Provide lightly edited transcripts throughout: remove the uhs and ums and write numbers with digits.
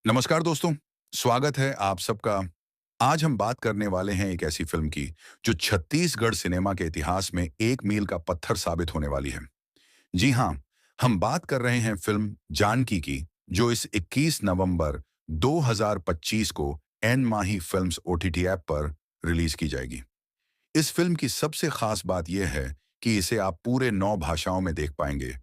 नमस्कार दोस्तों, स्वागत है आप सबका। आज हम बात करने वाले हैं एक ऐसी फिल्म की जो छत्तीसगढ़ सिनेमा के इतिहास में एक मील का पत्थर साबित होने वाली है। जी हाँ, हम बात कर रहे हैं फिल्म जानकी की, जो इस 21 नवंबर 2025 को एन माही फिल्म्स ओटीटी ऐप पर रिलीज की जाएगी। इस फिल्म की सबसे खास बात यह है कि इसे आप पूरे 9 भाषाओं में देख पाएंगे।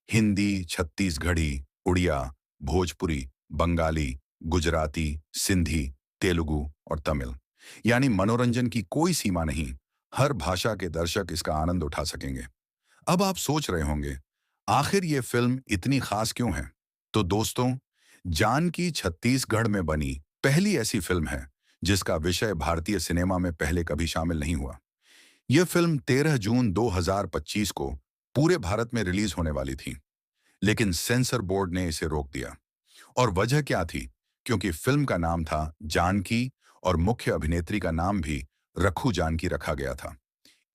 हिंदी, छत्तीसगढ़ी, उड़िया, भोजपुरी, बंगाली, गुजराती, सिंधी, तेलुगु और तमिल। यानी मनोरंजन की कोई सीमा नहीं। हर भाषा के दर्शक इसका आनंद उठा सकेंगे। अब आप सोच रहे होंगे, आखिर ये फिल्म इतनी खास क्यों है? तो दोस्तों, जानकी छत्तीसगढ़ में बनी पहली ऐसी फिल्म है जिसका विषय भारतीय सिनेमा में पहले कभी शामिल नहीं हुआ। यह फिल्म 13 जून 2025 को पूरे भारत में रिलीज होने वाली थी, लेकिन सेंसर बोर्ड ने इसे रोक दिया। और वजह क्या थी? क्योंकि फिल्म का नाम था जानकी और मुख्य अभिनेत्री का नाम भी रखू जानकी रखा गया था।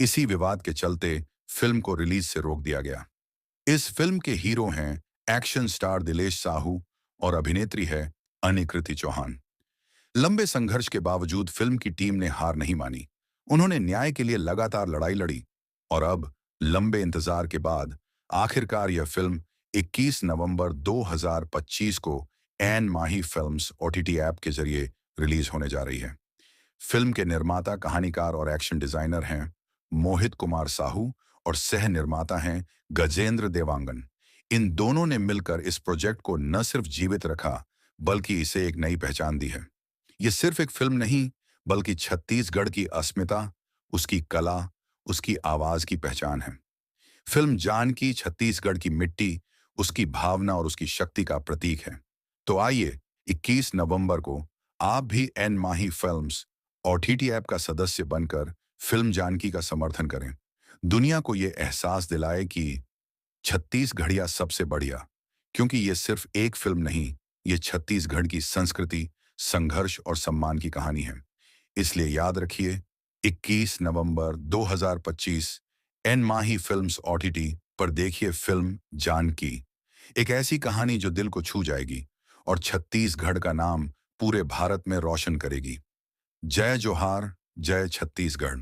इसी विवाद के चलते फिल्म को रिलीज से रोक दिया गया। इस फिल्म के हीरो हैं एक्शन स्टार दिलेश साहू और अभिनेत्री है अनिकृति चौहान। लंबे संघर्ष के बावजूद फिल्म की टीम ने हार नहीं मानी। उन्होंने न्याय के लिए लगातार लड़ाई लड़ी और अब लंबे इंतजार के बाद आखिरकार यह फिल्म 21 नवंबर 2025 को एन माही फिल्म्स ओटीटी ऐप के जरिए रिलीज होने जा रही है। फिल्म के निर्माता, कहानीकार और एक्शन डिजाइनर हैं मोहित कुमार साहू और सह निर्माता हैं गजेंद्र देवांगन। इन दोनों ने मिलकर इस प्रोजेक्ट को न सिर्फ जीवित रखा, बल्कि इसे एक नई पहचान दी है। ये सिर्फ एक फिल्म नहीं, बल्कि छत्तीसगढ़ की अस्मिता, उसकी कला, उसकी आवाज की पहचान है। फिल्म जानकी छत्तीसगढ़ की मिट्टी, उसकी भावना और उसकी शक्ति का प्रतीक है। तो आइए 21 नवंबर को आप भी एन माही फिल्म्स ओटीटी ऐप का सदस्य बनकर फिल्म जानकी का समर्थन करें। दुनिया को ये एहसास दिलाए कि छत्तीसगढ़िया सबसे बढ़िया, क्योंकि ये सिर्फ एक फिल्म नहीं, ये छत्तीसगढ़ की संस्कृति, संघर्ष और सम्मान की कहानी है। इसलिए याद रखिए, 21 नवंबर 2025 एन माही फिल्म्स ओटीटी पर देखिए फिल्म जानकी, एक ऐसी कहानी जो दिल को छू जाएगी और छत्तीसगढ़ का नाम पूरे भारत में रोशन करेगी। जय जोहार, जय छत्तीसगढ़।